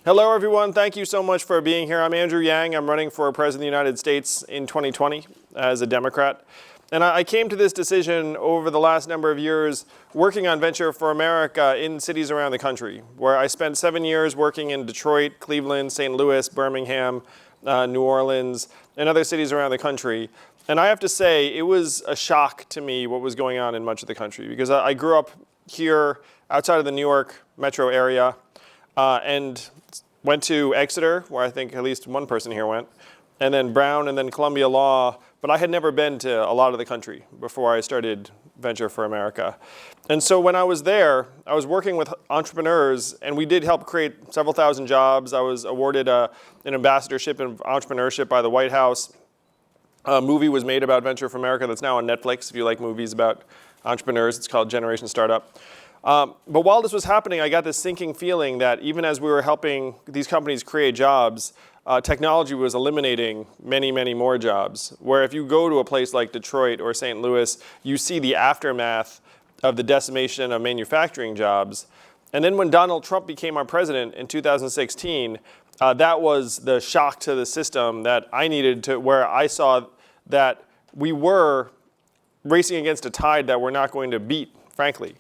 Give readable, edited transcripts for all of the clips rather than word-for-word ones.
Hello, everyone. Thank you so much for being here. I'm Andrew Yang. I'm running for President of the United States in 2020 as a Democrat. And I came to this decision over the last number of years working on Venture for America in cities around the country, where I spent 7 years working in Detroit, Cleveland, St. Louis, Birmingham, New Orleans, and other cities around the country. And I have to say, it was a shock to me what was going on in much of the country, because I grew up here outside of the New York metro area and went to Exeter, where I think at least one person here went, and then Brown, and then Columbia Law. But I had never been to a lot of the country before I started Venture for America. And so when I was there, I was working with entrepreneurs, and we did help create several thousand jobs. I was awarded an ambassadorship in entrepreneurship by the White House. A movie was made about Venture for America that's now on Netflix. If you like movies about entrepreneurs, it's called Generation Startup. But while this was happening, I got this sinking feeling that even as we were helping these companies create jobs, technology was eliminating many, many more jobs. Where if you go to a place like Detroit or St. Louis, you see the aftermath of the decimation of manufacturing jobs. And then when Donald Trump became our president in 2016, that was the shock to the system that I needed to, where I saw that we were racing against a tide that we're not going to beat, frankly.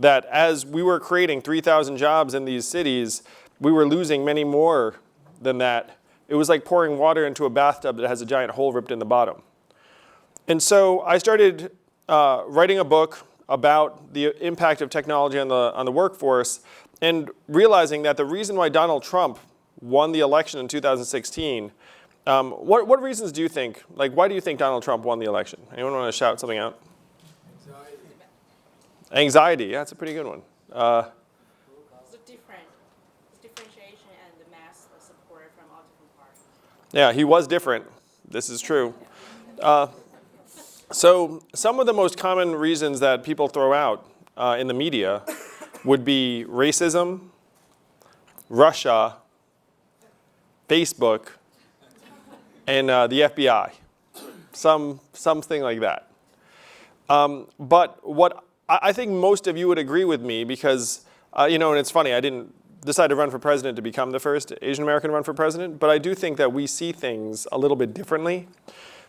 That as we were creating 3,000 jobs in these cities, we were losing many more than that. It was like pouring water into a bathtub that has a giant hole ripped in the bottom. And so I started writing a book about the impact of technology on the workforce, and realizing that the reason why Donald Trump won the election in 2016, what reasons do you think, like why do you think Donald Trump won the election? Anyone want to shout something out? Anxiety, yeah, that's a pretty good one. The differentiation and the mass support from all different parties. Yeah, he was different. This is true. So some of the most common reasons that people throw out in the media would be racism, Russia, Facebook, and the FBI. Something like that. But what I think most of you would agree with me, because, and it's funny, I didn't decide to run for president to become the first Asian American to run for president, but I do think that we see things a little bit differently.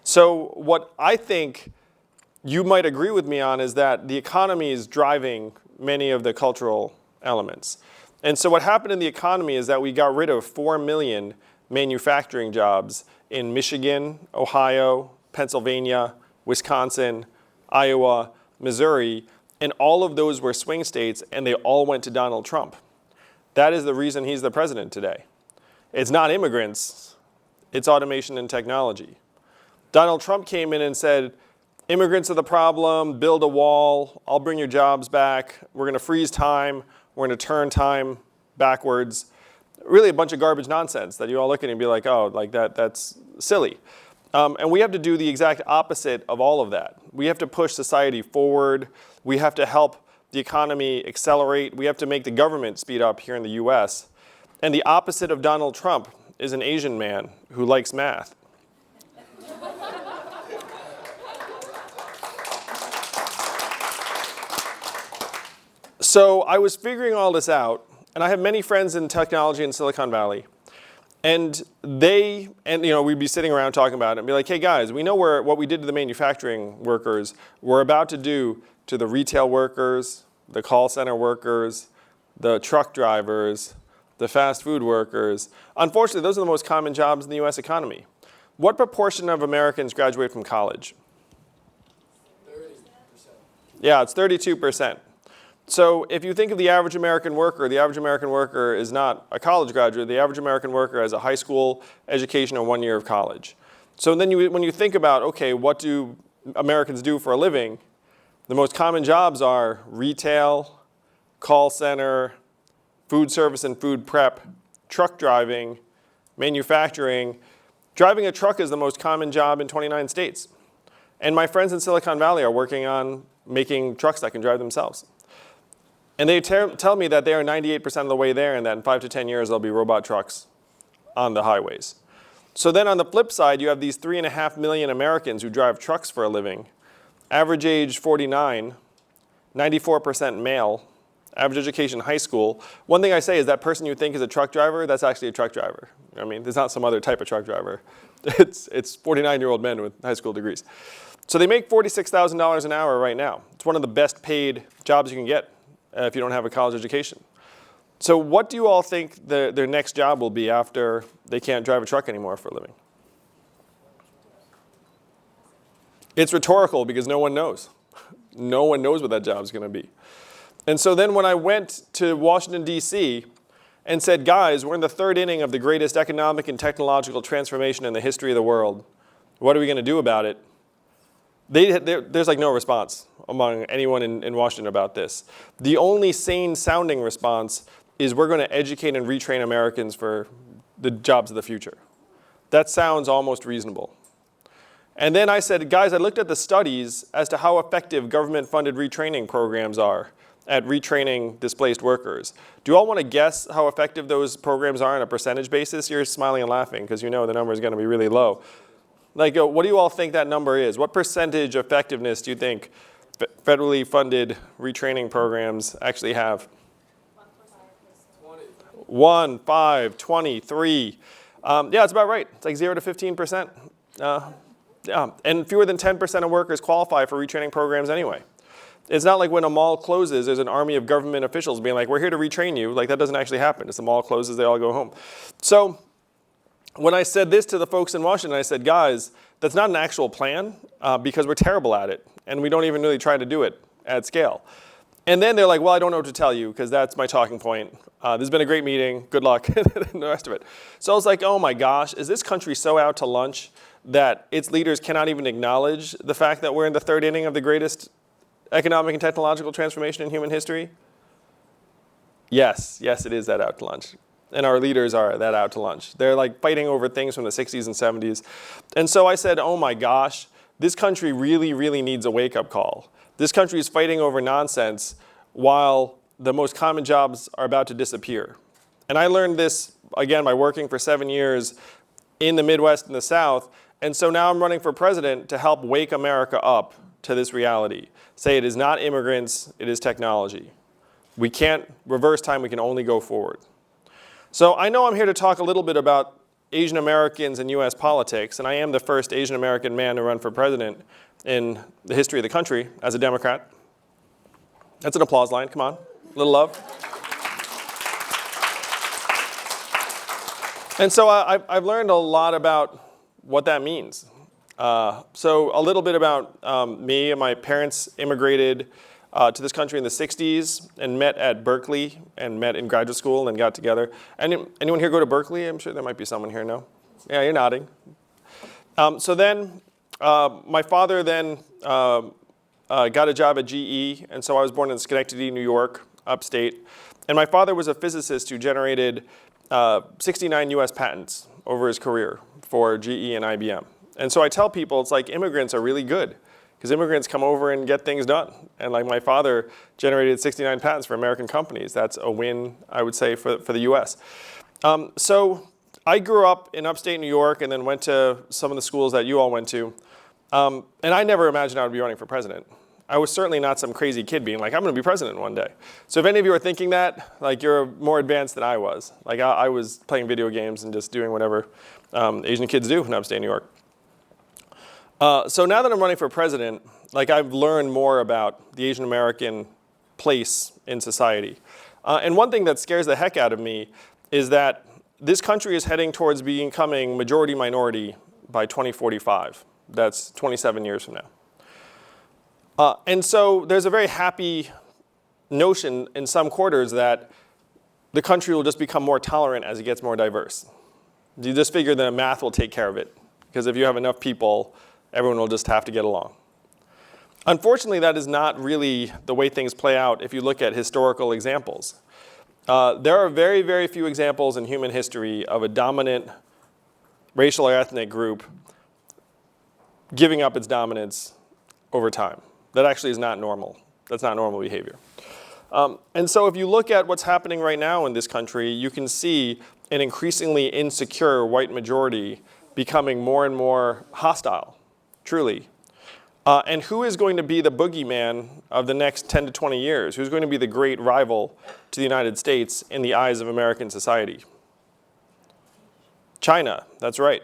So what I think you might agree with me on is that the economy is driving many of the cultural elements. And so what happened in the economy is that we got rid of 4 million manufacturing jobs in Michigan, Ohio, Pennsylvania, Wisconsin, Iowa, Missouri, and all of those were swing states, and they all went to Donald Trump. That is the reason he's the president today. It's not immigrants, it's automation and technology. Donald Trump came in and said, immigrants are the problem, build a wall, I'll bring your jobs back, we're going to freeze time, we're going to turn time backwards. Really a bunch of garbage nonsense that you all look at and be like, oh, like that's silly. And we have to do the exact opposite of all of that. We have to push society forward. We have to help the economy accelerate. We have to make the government speed up here in the US. And the opposite of Donald Trump is an Asian man who likes math. So I was figuring all this out, and I have many friends in technology in Silicon Valley. And we'd be sitting around talking about it and be like, hey guys, we know what we did to the manufacturing workers, we're about to do to the retail workers, the call center workers, the truck drivers, the fast food workers. Unfortunately, those are the most common jobs in the US economy. What proportion of Americans graduate from college? 30%. Yeah, it's 32%. So if you think of the average American worker is not a college graduate. The average American worker has a high school education or 1 year of college. So then when you think about, okay, what do Americans do for a living? The most common jobs are retail, call center, food service and food prep, truck driving, manufacturing. Driving a truck is the most common job in 29 states. And my friends in Silicon Valley are working on making trucks that can drive themselves. And they tell me that they are 98% of the way there, and that in 5 to 10 years, there'll be robot trucks on the highways. So then on the flip side, you have these 3.5 million Americans who drive trucks for a living, average age 49, 94% male, average education, high school. One thing I say is that person you think is a truck driver, that's actually a truck driver. I mean, there's not some other type of truck driver. It's 49-year-old men with high school degrees. So they make $46,000 an hour right now. It's one of the best paid jobs you can get if you don't have a college education. So what do you all think their next job will be after they can't drive a truck anymore for a living? It's rhetorical because no one knows. No one knows what that job's going to be. And so then when I went to Washington, D.C., and said, guys, we're in the third inning of the greatest economic and technological transformation in the history of the world. What are we going to do about it? There's like no response among anyone in Washington about this. The only sane sounding response is we're going to educate and retrain Americans for the jobs of the future. That sounds almost reasonable. And then I said, guys, I looked at the studies as to how effective government-funded retraining programs are at retraining displaced workers. Do you all want to guess how effective those programs are on a percentage basis? You're smiling and laughing because you know the number is going to be really low. Like, what do you all think that number is? What percentage effectiveness do you think federally funded retraining programs actually have? 1, 5, 23. Yeah, it's about right. It's like 0 to 15%. Yeah. And fewer than 10% of workers qualify for retraining programs anyway. It's not like when a mall closes, there's an army of government officials being like, we're here to retrain you. Like, that doesn't actually happen. As the mall closes, they all go home. So when I said this to the folks in Washington, I said, guys, that's not an actual plan because we're terrible at it. And we don't even really try to do it at scale. And then they're like, well, I don't know what to tell you because that's my talking point. This has been a great meeting. Good luck, and the rest of it. So I was like, oh my gosh, is this country so out to lunch that its leaders cannot even acknowledge the fact that we're in the third inning of the greatest economic and technological transformation in human history? Yes, it is that out to lunch. And our leaders are that out to lunch. They're like fighting over things from the 60s and 70s. And so I said, oh my gosh, this country really, really needs a wake-up call. This country is fighting over nonsense while the most common jobs are about to disappear. And I learned this, again, by working for 7 years in the Midwest and the South. And so now I'm running for president to help wake America up to this reality. Say it is not immigrants, it is technology. We can't reverse time, we can only go forward. So I know I'm here to talk a little bit about Asian Americans and US politics, and I am the first Asian American man to run for president in the history of the country as a Democrat. That's an applause line, come on, a little love. And so I've learned a lot about what that means. So a little bit about me. And my parents immigrated to this country in the 60s and met at Berkeley and met in graduate school and got together. Anyone here go to Berkeley? I'm sure there might be someone here, no? Yeah, you're nodding. So then my father then got a job at GE, and so I was born in Schenectady, New York, upstate. And my father was a physicist who generated 69 US patents over his career for GE and IBM. And so I tell people, it's like immigrants are really good because immigrants come over and get things done. And like my father generated 69 patents for American companies. That's a win, I would say, for the US. So I grew up in upstate New York and then went to some of the schools that you all went to. And I never imagined I would be running for president. I was certainly not some crazy kid being like, I'm going to be president one day. So if any of you are thinking that, like you're more advanced than I was. Like I was playing video games and just doing whatever Asian kids do in upstate New York. So now that I'm running for president, like I've learned more about the Asian American place in society. And one thing that scares the heck out of me is that this country is heading towards becoming majority minority by 2045. That's 27 years from now. And so there's a very happy notion in some quarters that the country will just become more tolerant as it gets more diverse. You just figure the math will take care of it. Because if you have enough people, everyone will just have to get along. Unfortunately, that is not really the way things play out if you look at historical examples. There are very, very few examples in human history of a dominant racial or ethnic group giving up its dominance over time. That actually is not normal. That's not normal behavior. And so if you look at what's happening right now in this country, you can see an increasingly insecure white majority becoming more and more hostile, truly. And who is going to be the boogeyman of the next 10 to 20 years? Who's going to be the great rival to the United States in the eyes of American society? China, that's right.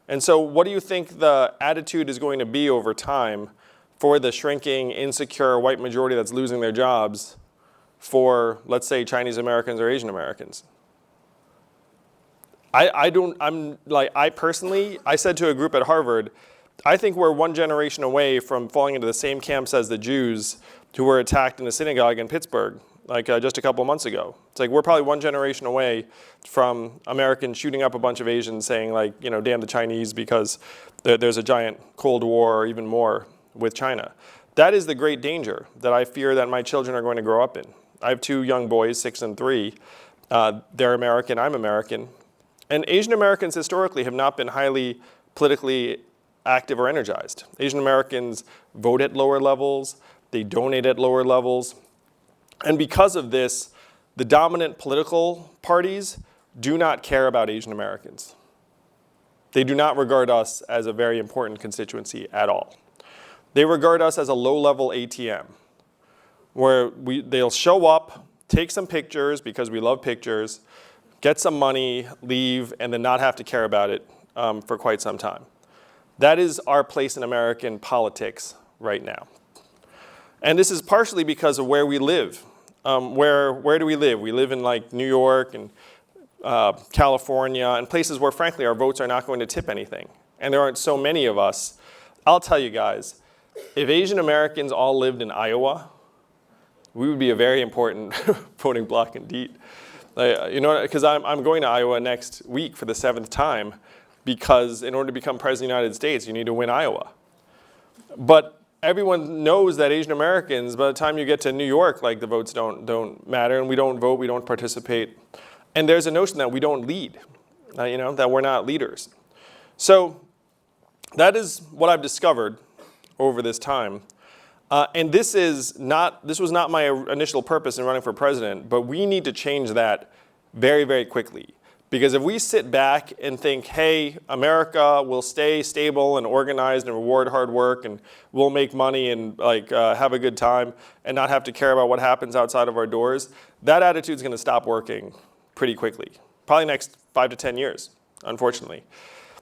And so what do you think the attitude is going to be over time for the shrinking, insecure white majority that's losing their jobs for, let's say, Chinese Americans or Asian Americans? I personally said to a group at Harvard, I think we're one generation away from falling into the same camps as the Jews who were attacked in a synagogue in Pittsburgh, just a couple of months ago. It's like we're probably one generation away from Americans shooting up a bunch of Asians saying damn the Chinese because there's a giant Cold War or even more with China. That is the great danger that I fear that my children are going to grow up in. I have 2 young boys, 6 and 3. They're American, I'm American. And Asian Americans historically have not been highly politically active or energized. Asian Americans vote at lower levels, they donate at lower levels. And because of this, the dominant political parties do not care about Asian Americans. They do not regard us as a very important constituency at all. They regard us as a low-level ATM, where they'll show up, take some pictures because we love pictures, get some money, leave, and then not have to care about it for quite some time. That is our place in American politics right now. And this is partially because of where we live. Where do we live? We live in New York and California and places where, frankly, our votes are not going to tip anything. And there aren't so many of us. I'll tell you guys, if Asian Americans all lived in Iowa, we would be a very important voting bloc indeed. Because I'm going to Iowa next week for the 7th time, because in order to become president of the United States, you need to win Iowa. But everyone knows that Asian Americans, by the time you get to New York, the votes don't matter, and we don't vote, we don't participate. And there's a notion that we don't lead, that we're not leaders. So that is what I've discovered over this time. And this was not my initial purpose in running for president, but we need to change that very, very quickly. Because if we sit back and think, hey, America will stay stable and organized and reward hard work and we'll make money and have a good time and not have to care about what happens outside of our doors, that attitude's going to stop working pretty quickly. Probably next 5 to 10 years, unfortunately.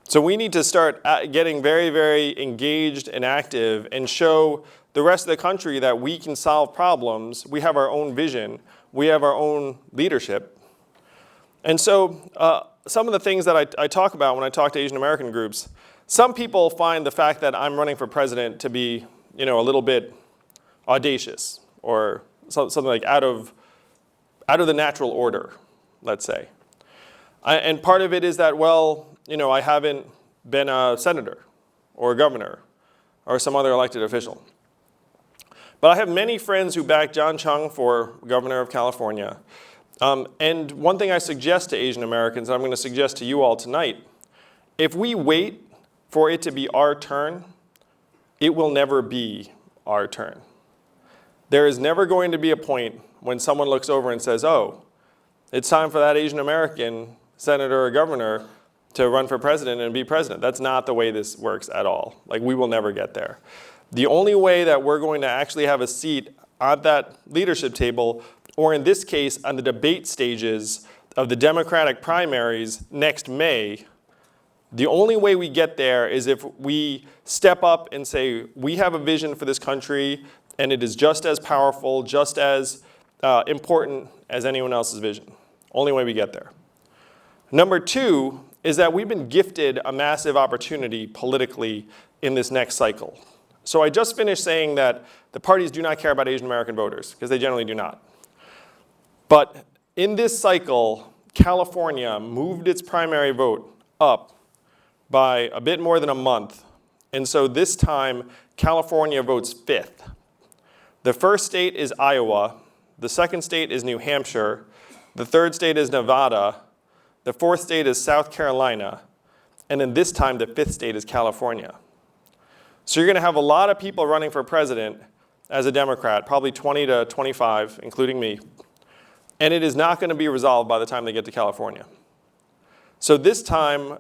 So we need to start getting very, very engaged and active and show the rest of the country that we can solve problems. We have our own vision. We have our own leadership. And so some of the things that I talk about when I talk to Asian American groups, some people find the fact that I'm running for president to be, a little bit audacious or something like out of the natural order, let's say. And part of it is that, I haven't been a senator or a governor or some other elected official. But I have many friends who back John Chung for governor of California. And one thing I suggest to Asian Americans, and I'm going to suggest to you all tonight, if we wait for it to be our turn, it will never be our turn. There is never going to be a point when someone looks over and says, oh, it's time for that Asian American senator or governor to run for president and be president. That's not the way this works at all. We will never get there. The only way that we're going to actually have a seat on that leadership table, or in this case, on the debate stages of the Democratic primaries next May, the only way we get there is if we step up and say, we have a vision for this country, and it is just as powerful, just as important as anyone else's vision. Only way we get there. Number 2 is that we've been gifted a massive opportunity politically in this next cycle. So I just finished saying that the parties do not care about Asian American voters, because they generally do not. But in this cycle, California moved its primary vote up by a bit more than a month. And so this time, California votes 5th. The first state is Iowa. The second state is New Hampshire. The third state is Nevada. The fourth state is South Carolina. And then this time, the 5th state is California. So you're going to have a lot of people running for president as a Democrat, probably 20 to 25, including me. And it is not going to be resolved by the time they get to California. So this time,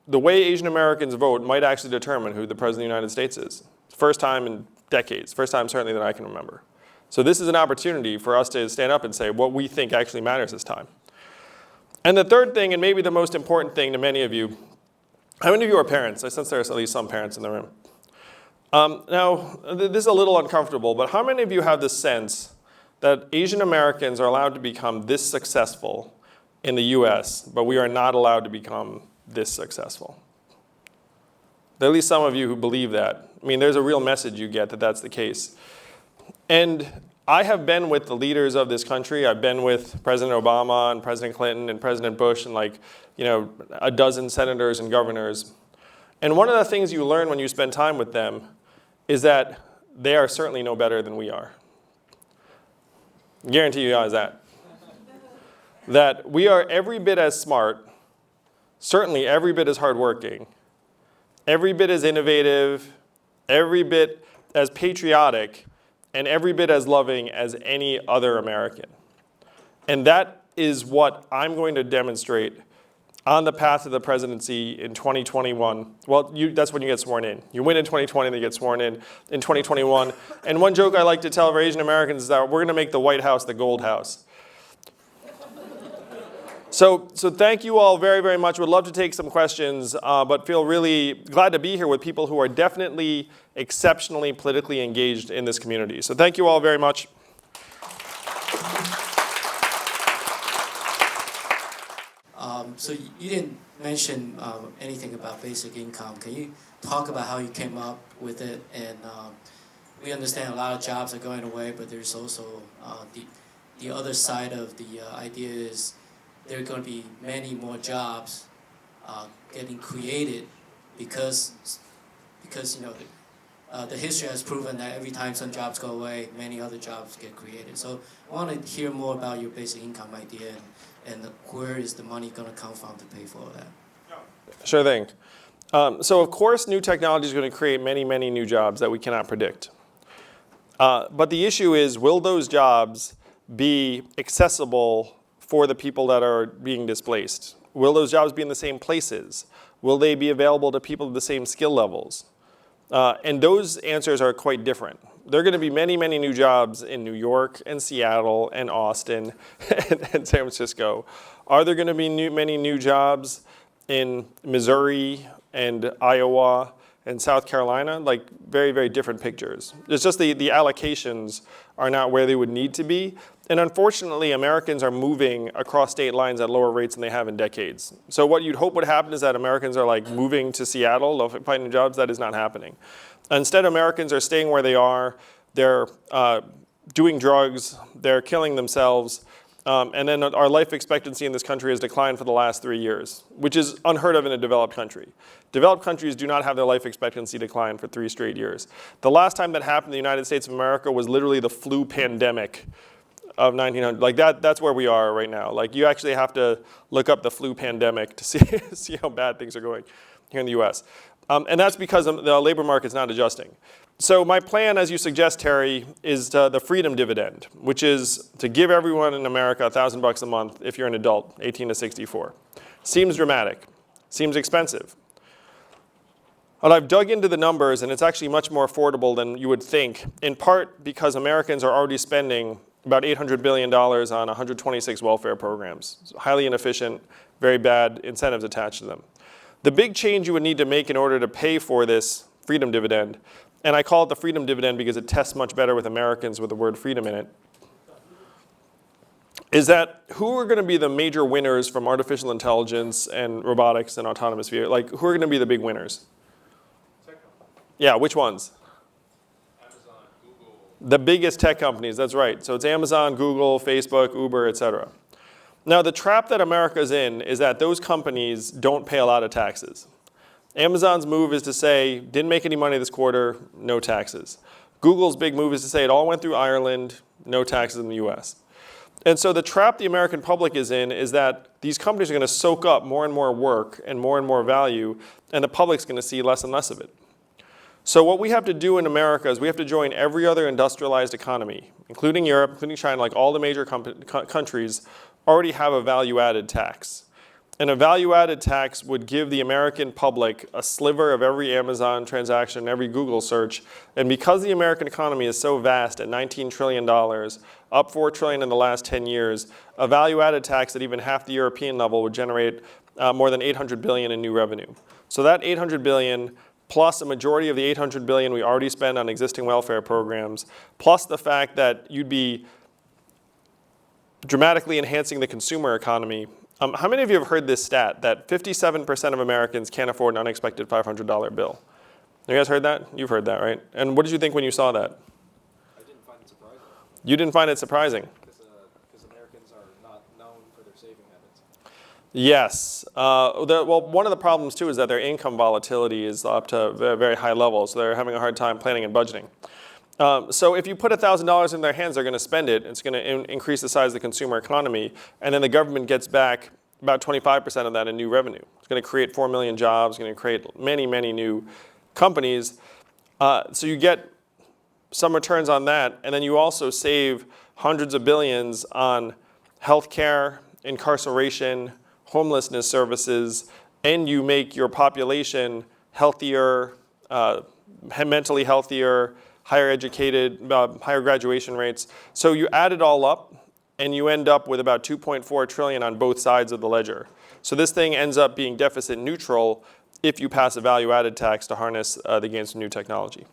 the way Asian Americans vote might actually determine who the president of the United States is. First time in decades. First time certainly that I can remember. So this is an opportunity for us to stand up and say what we think actually matters this time. And the third thing, and maybe the most important thing to many of you, how many of you are parents? I sense there's at least some parents in the room. Now, this is a little uncomfortable, but how many of you have the sense that Asian Americans are allowed to become this successful in the US, but we are not allowed to become this successful? There are at least some of you who believe that. I mean, there's a real message you get that that's the case. And I have been with the leaders of this country. I've been with President Obama and President Clinton and President Bush and a dozen senators and governors. And one of the things you learn when you spend time with them is that they are certainly no better than we are. I guarantee you guys that. That we are every bit as smart, certainly every bit as hardworking, every bit as innovative, every bit as patriotic, and every bit as loving as any other American. And that is what I'm going to demonstrate on the path to the presidency in 2021. Well, that's when you get sworn in. You win in 2020, then you get sworn in 2021. And one joke I like to tell for Asian Americans is that we're going to make the White House the Gold House. So thank you all very, very much. Would love to take some questions, but feel really glad to be here with people who are definitely exceptionally politically engaged in this community. So thank you all very much. So you didn't mention anything about basic income. Can you talk about how you came up with it? And we understand a lot of jobs are going away, but there's also the other side of the idea is there are going to be many more jobs getting created because the history has proven that every time some jobs go away, many other jobs get created. So I want to hear more about your basic income idea and where is the money going to come from to pay for all that? Sure thing. So of course, new technology is going to create many, many new jobs that we cannot predict. But the issue is, will those jobs be accessible for the people that are being displaced? Will those jobs be in the same places? Will they be available to people of the same skill levels? And those answers are quite different. There are going to be many, many new jobs in New York and Seattle and Austin and San Francisco. Are there going to be many new jobs in Missouri and Iowa and South Carolina? Like very, very different pictures. It's just the allocations are not where they would need to be. And unfortunately, Americans are moving across state lines at lower rates than they have in decades. So what you'd hope would happen is that Americans are like moving to Seattle, finding jobs. That is not happening. Instead, Americans are staying where they are. They're doing drugs. They're killing themselves. And then our life expectancy in this country has declined for the last 3 years, which is unheard of in a developed country. Developed countries do not have their life expectancy decline for 3 straight years. The last time that happened in the United States of America was literally the flu pandemic of 1900. Like that's where we are right now. Like you actually have to look up the flu pandemic to see how bad things are going here in the US. And that's because the labor market's not adjusting. So my plan, as you suggest, Terry, is the freedom dividend, which is to give everyone in America $1,000 a month if you're an adult, 18 to 64. Seems dramatic. Seems expensive. But I've dug into the numbers, and it's actually much more affordable than you would think, in part because Americans are already spending about $800 billion on 126 welfare programs. It's highly inefficient, very bad incentives attached to them. The big change you would need to make in order to pay for this freedom dividend, and I call it the freedom dividend because it tests much better with Americans with the word freedom in it, is that who are going to be the major winners from artificial intelligence and robotics and autonomous vehicles? Like, who are going to be the big winners? Yeah, which ones? Amazon, Google. The biggest tech companies, that's right. So it's Amazon, Google, Facebook, Uber, et cetera. Now, the trap that America's in is that those companies don't pay a lot of taxes. Amazon's move is to say, didn't make any money this quarter, no taxes. Google's big move is to say it all went through Ireland, no taxes in the US. And so the trap the American public is in is that these companies are going to soak up more and more work and more value, and the public's going to see less and less of it. So what we have to do in America is we have to join every other industrialized economy, including Europe, including China, like all the major countries already have a value-added tax. And a value-added tax would give the American public a sliver of every Amazon transaction, every Google search. And because the American economy is so vast at $19 trillion, up $4 trillion in the last 10 years, a value-added tax at even half the European level would generate more than $800 billion in new revenue. So that $800 billion, plus a majority of the $800 billion we already spend on existing welfare programs, plus the fact that you'd be dramatically enhancing the consumer economy. How many of you have heard this stat that 57% of Americans can't afford an unexpected $500 bill? You guys heard that? You've heard that, right? And what did you think when you saw that? I didn't find it surprising. You didn't find it surprising? Because Americans are not known for their saving habits. Yes. Well, one of the problems, too, is that their income volatility is up to very high levels. So they're having a hard time planning and budgeting. So if you put $1,000 in their hands, they're going to spend it. It's going to increase the size of the consumer economy. And then the government gets back about 25% of that in new revenue. It's going to create 4 million jobs, going to create many, many new companies. So you get some returns on that. And then you also save hundreds of billions on healthcare, incarceration, homelessness services, and you make your population healthier, mentally healthier, higher educated, higher graduation rates. So you add it all up, and you end up with about $2.4 trillion on both sides of the ledger. So this thing ends up being deficit neutral if you pass a value-added tax to harness the gains of new technology.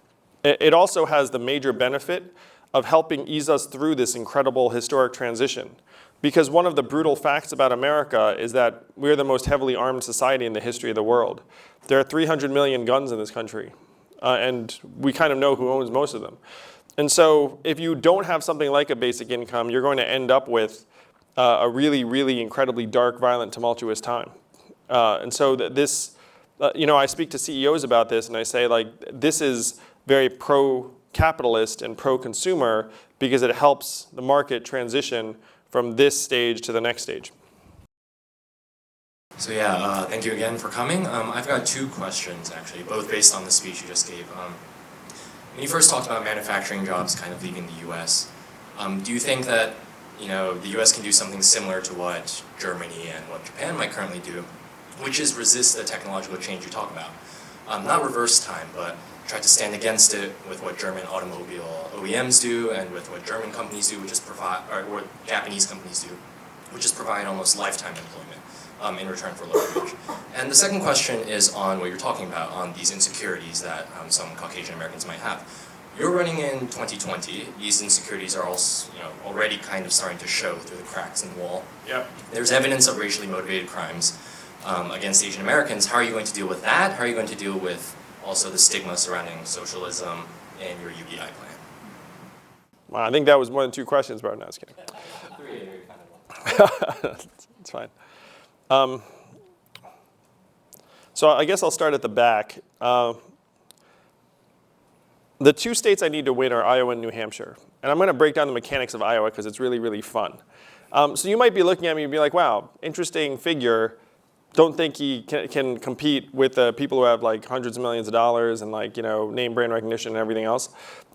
It also has the major benefit of helping ease us through this incredible historic transition. Because one of the brutal facts about America is that we're the most heavily armed society in the history of the world. There are 300 million guns in this country. And we kind of know who owns most of them. And so if you don't have something like a basic income, you're going to end up with a really, really incredibly dark, violent, tumultuous time. And so this, I speak to CEOs about this, and I say, like, this is very pro-capitalist and pro-consumer because it helps the market transition from this stage to the next stage. So yeah, thank you again for coming. I've got two questions actually, both based on the speech you just gave. When you first talked about manufacturing jobs kind of leaving the U.S., do you think that the U.S. can do something similar to what Germany and what Japan might currently do, which is resist the technological change you talk about? Not reverse time, but try to stand against it with what German automobile OEMs do and with what German companies do, which is provide, or what Japanese companies do, which is provide almost lifetime employment in return for lower wage. And the second question is on what you're talking about, on these insecurities that some Caucasian Americans might have. You're running in 2020. These insecurities are also, already kind of starting to show through the cracks in the wall. Yep. There's evidence of racially motivated crimes against Asian Americans. How are you going to deal with that? How are you going to deal with also the stigma surrounding socialism and your UBI plan? Well, I think that was more than two questions, bro. No, I was kidding. It's fine. So I guess I'll start at the back. The two states I need to win are Iowa and New Hampshire. And I'm going to break down the mechanics of Iowa because it's really, really fun. So you might be looking at me and be like, wow, interesting figure. Don't think he can compete with the people who have like hundreds of millions of dollars and name brand recognition and everything else.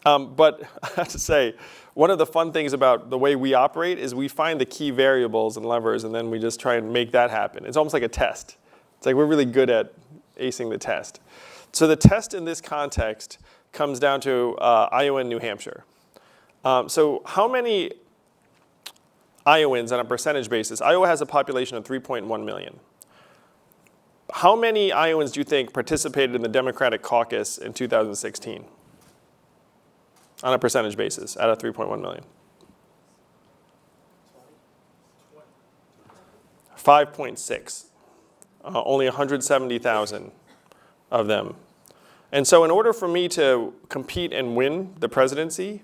But I have to say, one of the fun things about the way we operate is we find the key variables and levers, and then we just try and make that happen. It's almost like a test. It's like we're really good at acing the test. So the test in this context comes down to Iowa and New Hampshire. So how many Iowans on a percentage basis? Iowa has a population of 3.1 million. How many Iowans do you think participated in the Democratic caucus in 2016? On a percentage basis, out of 3.1 million. 5.6. Only 170,000 of them. And so in order for me to compete and win the presidency,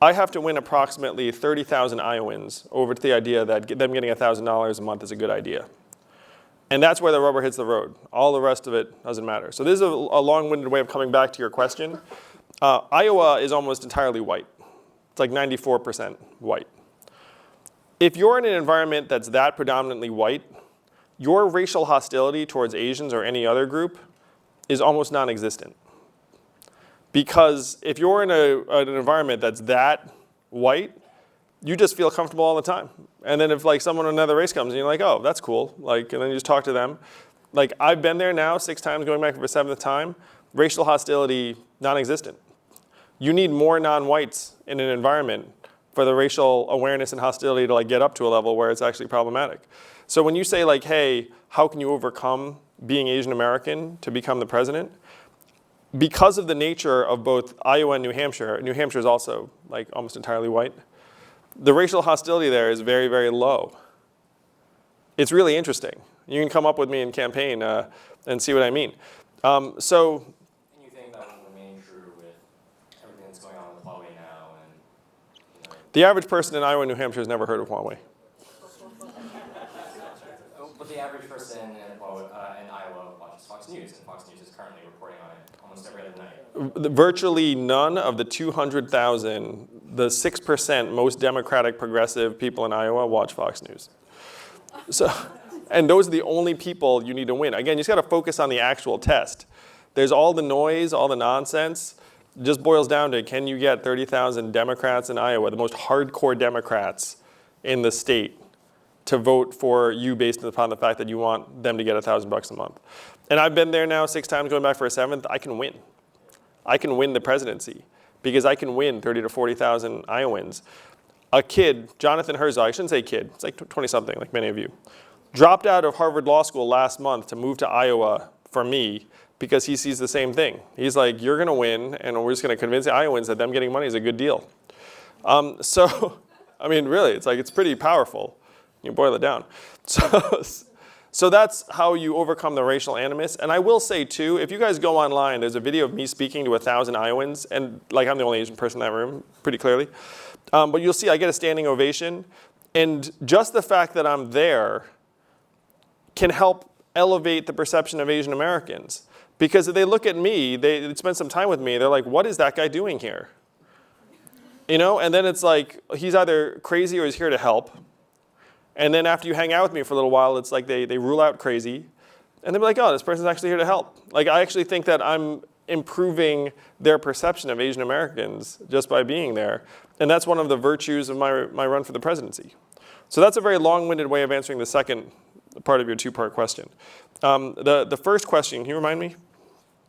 I have to win approximately 30,000 Iowans over to the idea that them getting $1,000 a month is a good idea. And that's where the rubber hits the road. All the rest of it doesn't matter. So this is a long-winded way of coming back to your question. Iowa is almost entirely white. It's like 94% white. If you're in an environment that's that predominantly white, your racial hostility towards Asians or any other group is almost non-existent. Because if you're in an environment that's that white, you just feel comfortable all the time. And then if like someone in another race comes and you're like, oh, that's cool. Like, and then you just talk to them. Like I've been there now 6 times, going back for the 7th time. Racial hostility, non-existent. You need more non-whites in an environment for the racial awareness and hostility to like get up to a level where it's actually problematic. So when you say like, hey, how can you overcome being Asian American to become the president? Because of the nature of both Iowa and New Hampshire is also like almost entirely white, the racial hostility there is very, very low. It's really interesting. You can come up with me in campaign and see what I mean. So. And you think that will remain true with everything that's going on with Huawei now? And, The average person in Iowa and New Hampshire has never heard of Huawei. But the average person in Iowa watches Fox News, and Fox News is currently reporting on it almost every other night. Virtually none of the 200,000, the 6% most Democratic progressive people in Iowa watch Fox News. So, and those are the only people you need to win. Again, you just got to focus on the actual test. There's all the noise, all the nonsense. It just boils down to, can you get 30,000 Democrats in Iowa, the most hardcore Democrats in the state, to vote for you based upon the fact that you want them to get $1,000 a month. And I've been there now 6 times, going back for a 7th. I can win. I can win the presidency because I can win 30 to 40,000 Iowans. A kid, Jonathan Herzog, I shouldn't say kid, it's like 20-something, like many of you, dropped out of Harvard Law School last month to move to Iowa for me because he sees the same thing. He's like, you're going to win, and we're just going to convince the Iowans that them getting money is a good deal. So, I mean, really, it's like, it's pretty powerful. You boil it down. So that's how you overcome the racial animus. And I will say, too, if you guys go online, there's a video of me speaking to 1,000 Iowans, and like I'm the only Asian person in that room, pretty clearly. But you'll see I get a standing ovation. And just the fact that I'm there can help elevate the perception of Asian Americans. Because if they look at me, they spend some time with me, they're like, what is that guy doing here? You know, and then it's like, he's either crazy or he's here to help. And then after you hang out with me for a little while, it's like they rule out crazy. And they're like, oh, this person's actually here to help. Like, I actually think that I'm improving their perception of Asian Americans just by being there. And that's one of the virtues of my run for the presidency. So that's a very long-winded way of answering the second part of your 2-part question. The first question, can you remind me?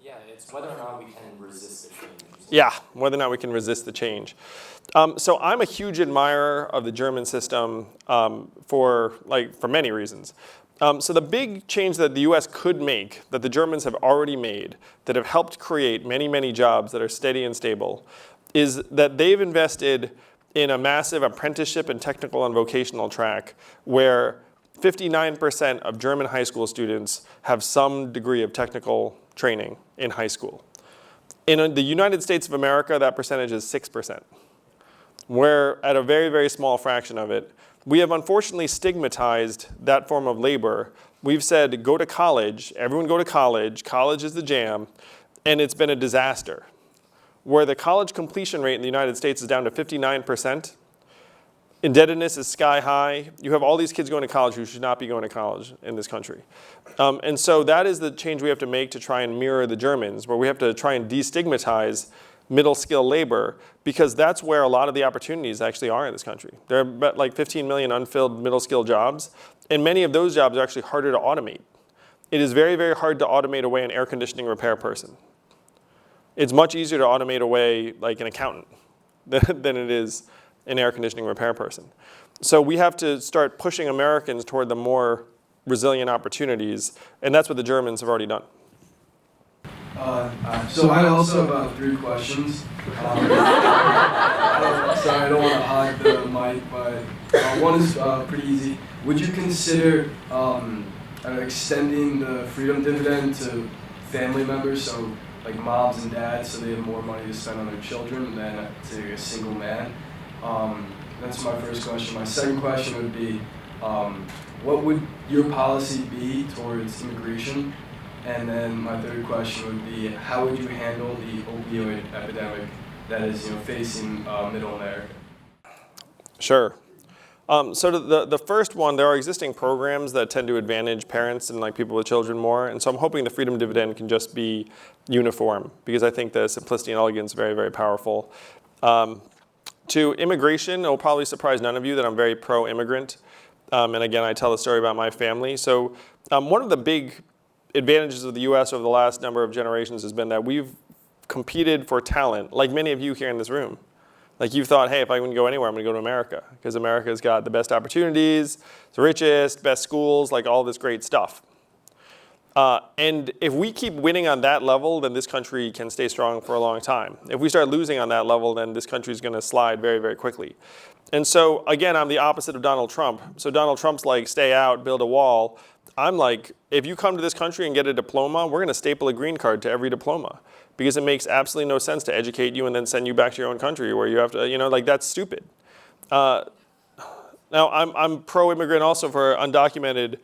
Yeah, it's whether or not we can resist the change. Yeah, whether or not we can resist the change. So I'm a huge admirer of the German system for many reasons. So the big change that the US could make, that the Germans have already made, that have helped create many, many jobs that are steady and stable, is that they've invested in a massive apprenticeship and technical and vocational track where 59% of German high school students have some degree of technical training in high school. In the United States of America, that percentage is 6%. We're at a very, very small fraction of it. We have unfortunately stigmatized that form of labor. We've said, go to college, everyone go to college is the jam, and it's been a disaster. Where the college completion rate in the United States is down to 59%, indebtedness is sky high. You have all these kids going to college who should not be going to college in this country. And so that is the change we have to make to try and mirror the Germans, where we have to try and destigmatize middle skill labor, because that's where a lot of the opportunities actually are in this country. There are like 15 million unfilled middle skill jobs, and many of those jobs are actually harder to automate. It is very, very hard to automate away an air conditioning repair person. It's much easier to automate away like an accountant than it is an air conditioning repair person. So we have to start pushing Americans toward the more resilient opportunities, and that's what the Germans have already done. So I also have 3 questions. Sorry, I don't want to hog the mic, but one is pretty easy. Would you consider extending the freedom dividend to family members, so like moms and dads, so they have more money to spend on their children than to a single man? That's my first question. My second question would be, what would your policy be towards immigration? And then my third question would be, how would you handle the opioid epidemic that is facing Middle America? Sure. So the first one, there are existing programs that tend to advantage parents and like people with children more. And so I'm hoping the freedom dividend can just be uniform, because I think the simplicity and elegance is very, very powerful. To immigration, it will probably surprise none of you that I'm very pro-immigrant. And again, I tell the story about my family. So one of the big advantages of the US over the last number of generations has been that we've competed for talent, like many of you here in this room. Like you thought, hey, if I can go anywhere, I'm going to go to America, because America's got the best opportunities, the richest, best schools, like all this great stuff. And if we keep winning on that level, then this country can stay strong for a long time. If we start losing on that level, then this country is going to slide very, very quickly. And so, again, I'm the opposite of Donald Trump. So Donald Trump's like, stay out, build a wall. I'm like, if you come to this country and get a diploma, we're going to staple a green card to every diploma, because it makes absolutely no sense to educate you and then send you back to your own country where you have to, you know, like that's stupid. Now, I'm pro-immigrant also for undocumented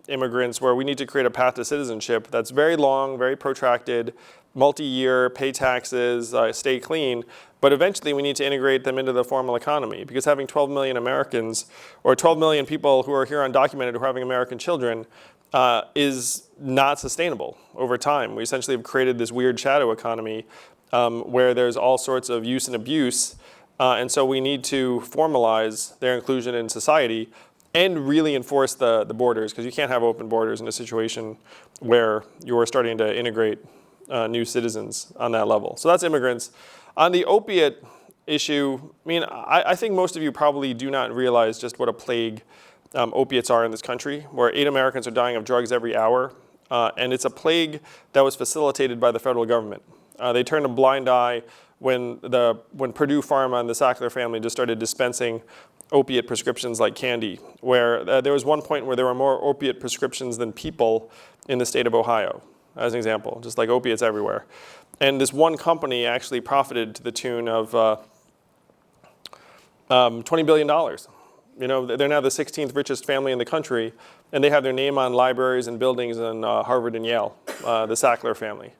immigrants, where we need to create a path to citizenship that's very long, very protracted, multi-year, pay taxes, stay clean. But eventually we need to integrate them into the formal economy, because having 12 million Americans, or 12 million people who are here undocumented who are having American children, is not sustainable over time. We essentially have created this weird shadow economy where there's all sorts of use and abuse. And so we need to formalize their inclusion in society and really enforce the borders, because you can't have open borders in a situation where you're starting to integrate new citizens on that level. So that's immigrants. On the opiate issue, I mean, I think most of you probably do not realize just what a plague opiates are in this country, where 8 Americans are dying of drugs every hour. And it's a plague that was facilitated by the federal government. They turned a blind eye when Purdue Pharma and the Sackler family just started dispensing opiate prescriptions like candy, where there was one point where there were more opiate prescriptions than people in the state of Ohio, as an example, just like opiates everywhere. And this one company actually profited to the tune of $20 billion. You know, they're now the 16th richest family in the country, and they have their name on libraries and buildings in Harvard and Yale, the Sackler family.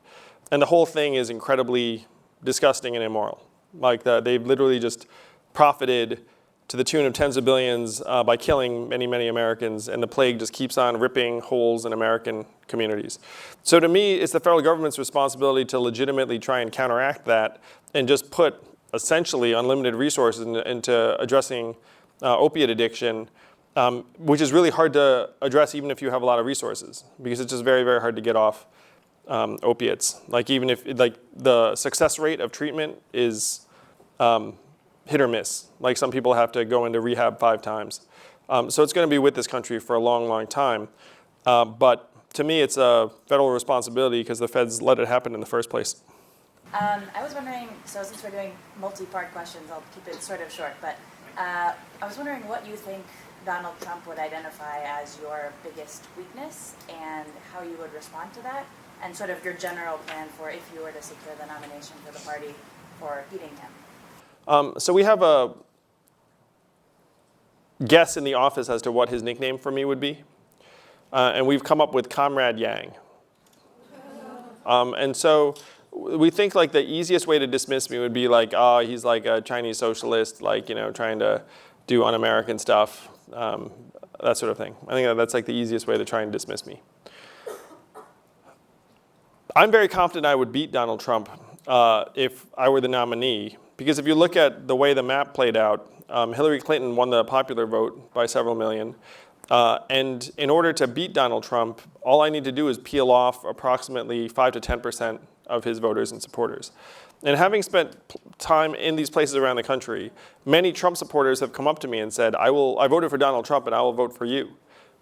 And the whole thing is incredibly disgusting and immoral. Like they've literally just profited to the tune of tens of billions by killing many, many Americans, and the plague just keeps on ripping holes in American communities. So to me, it's the federal government's responsibility to legitimately try and counteract that and just put essentially unlimited resources into addressing opiate addiction, which is really hard to address even if you have a lot of resources, because it's just very, very hard to get off opiates. Like even if the success rate of treatment is hit or miss. Like some people have to go into rehab 5 times. So it's going to be with this country for a long, long time. But to me, it's a federal responsibility because the feds let it happen in the first place. I was wondering, so since we're doing multi-part questions, I'll keep it sort of short, but I was wondering what you think Donald Trump would identify as your biggest weakness and how you would respond to that, and sort of your general plan for if you were to secure the nomination for the party for beating him. So we have a guess in the office as to what his nickname for me would be. And we've come up with Comrade Yang. And so we think like the easiest way to dismiss me would be like, oh, he's like a Chinese socialist, like, you know, trying to do un-American stuff, that sort of thing. I think that's like the easiest way to try and dismiss me. I'm very confident I would beat Donald Trump if I were the nominee. Because if you look at the way the map played out, Hillary Clinton won the popular vote by several million. And in order to beat Donald Trump, all I need to do is peel off approximately 5 to 10% of his voters and supporters. And having spent time in these places around the country, many Trump supporters have come up to me and said, I voted for Donald Trump and I will vote for you.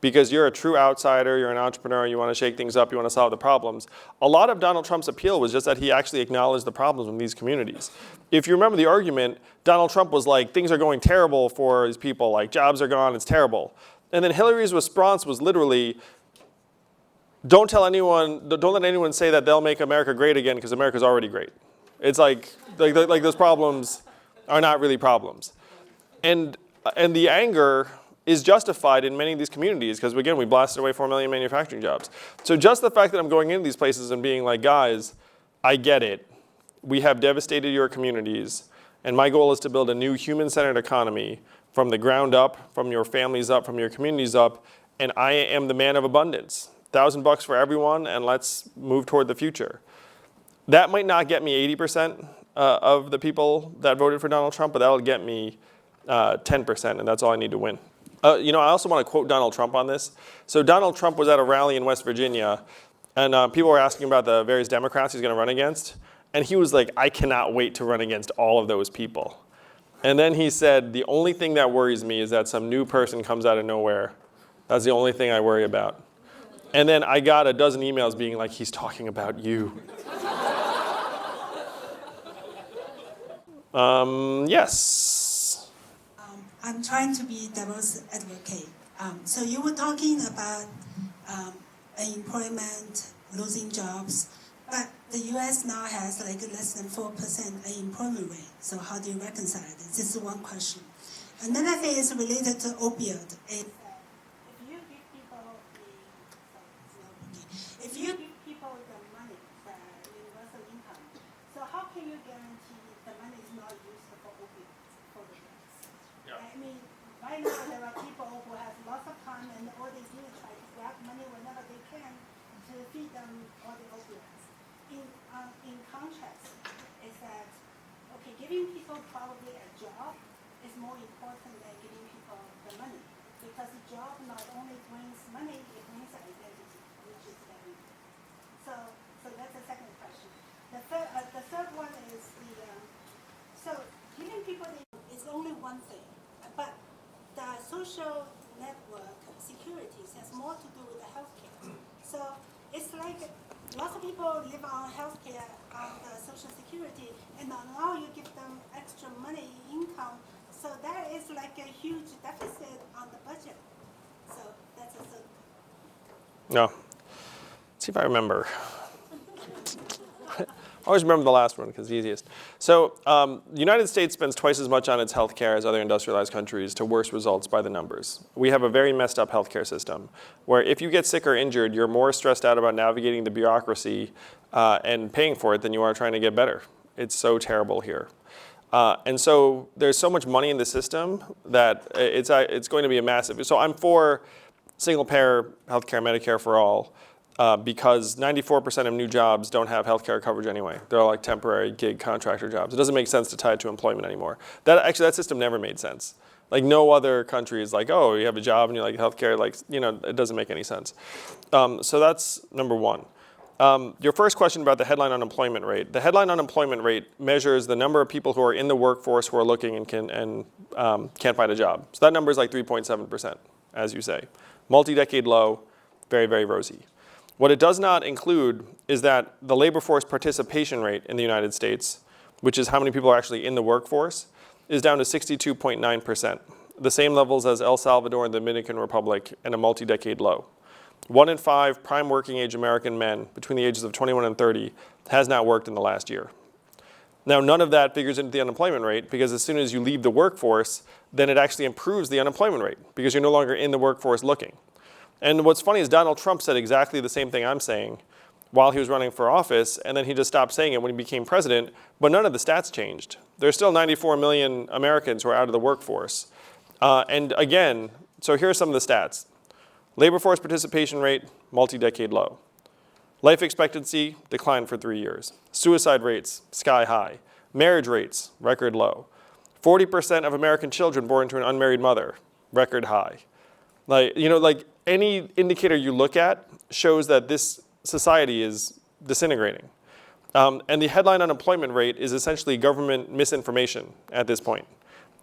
Because you're a true outsider, you're an entrepreneur, you want to shake things up, you want to solve the problems. A lot of Donald Trump's appeal was just that he actually acknowledged the problems in these communities. If you remember the argument, Donald Trump was like, things are going terrible for these people, like jobs are gone, it's terrible. And then Hillary's response was literally, don't let anyone say that they'll make America great again because America's already great. It's like those problems are not really problems. And the anger is justified in many of these communities because, again, we blasted away 4 million manufacturing jobs. So just the fact that I'm going into these places and being like, guys, I get it. We have devastated your communities, and my goal is to build a new human-centered economy from the ground up, from your families up, from your communities up, and I am the man of abundance. $1,000 for everyone, and let's move toward the future. That might not get me 80%, of the people that voted for Donald Trump, but that'll get me 10%, and that's all I need to win. I also want to quote Donald Trump on this. So Donald Trump was at a rally in West Virginia, and people were asking about the various Democrats he's going to run against. And he was like, I cannot wait to run against all of those people. And then he said, the only thing that worries me is that some new person comes out of nowhere. That's the only thing I worry about. And then I got a dozen emails being like, he's talking about you. Yes. I'm trying to be devil's advocate. So you were talking about unemployment, losing jobs, but the U.S. now has like less than 4% unemployment rate. So how do you reconcile this? This is one question. Another thing is related to opioid. If you give people the money, the universal income, so how can you guarantee the money is not used for opioids, for the drugs? Yeah. I mean, right now there are people who have lots of time and all they do is try to grab money whenever they can to feed them all the opioids. In contrast, is that, okay, giving people probably a job is more important than giving people the money. Because the job not only brings money, it brings identity, which is very important. So that's the second question. The third one is so giving people is only one thing, but the social network securities has more to do with the healthcare. So it's like lots of people live on healthcare, on the social security, and now you give them extra money, income. So that is like a huge deficit on the budget. So that's a third. No. Let's see if I remember. I always remember the last one because it's the easiest. So the United States spends twice as much on its healthcare as other industrialized countries to worse results by the numbers. We have a very messed up healthcare system where if you get sick or injured, you're more stressed out about navigating the bureaucracy and paying for it than you are trying to get better. It's so terrible here. And so there's so much money in the system that it's going to be a massive. So I'm for single-payer healthcare, Medicare for all, because 94% of new jobs don't have healthcare coverage anyway. They're all like temporary gig contractor jobs. It doesn't make sense to tie it to employment anymore. That system never made sense. Like no other country is like, oh, you have a job and you like healthcare, like, it doesn't make any sense. So that's number one. Your first question about the headline unemployment rate. The headline unemployment rate measures the number of people who are in the workforce who are looking and can't find a job. So that number is like 3.7%, as you say. Multi-decade low, very, very rosy. What it does not include is that the labor force participation rate in the United States, which is how many people are actually in the workforce, is down to 62.9%, the same levels as El Salvador and the Dominican Republic, and a multi-decade low. 1 in 5 prime working age American men between the ages of 21 and 30 has not worked in the last year. Now, none of that figures into the unemployment rate because as soon as you leave the workforce, then it actually improves the unemployment rate because you're no longer in the workforce looking. And what's funny is Donald Trump said exactly the same thing I'm saying while he was running for office, and then he just stopped saying it when he became president, but none of the stats changed. There's still 94 million Americans who are out of the workforce. And again, so here are some of the stats. Labor force participation rate, multi-decade low. Life expectancy declined for 3 years. Suicide rates, sky high. Marriage rates, record low. 40% of American children born to an unmarried mother, record high. Like any indicator you look at shows that this society is disintegrating. And the headline unemployment rate is essentially government misinformation at this point.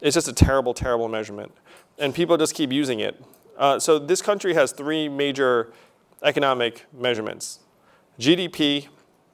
It's just a terrible, terrible measurement. And people just keep using it. So this country has 3 major economic measurements: GDP,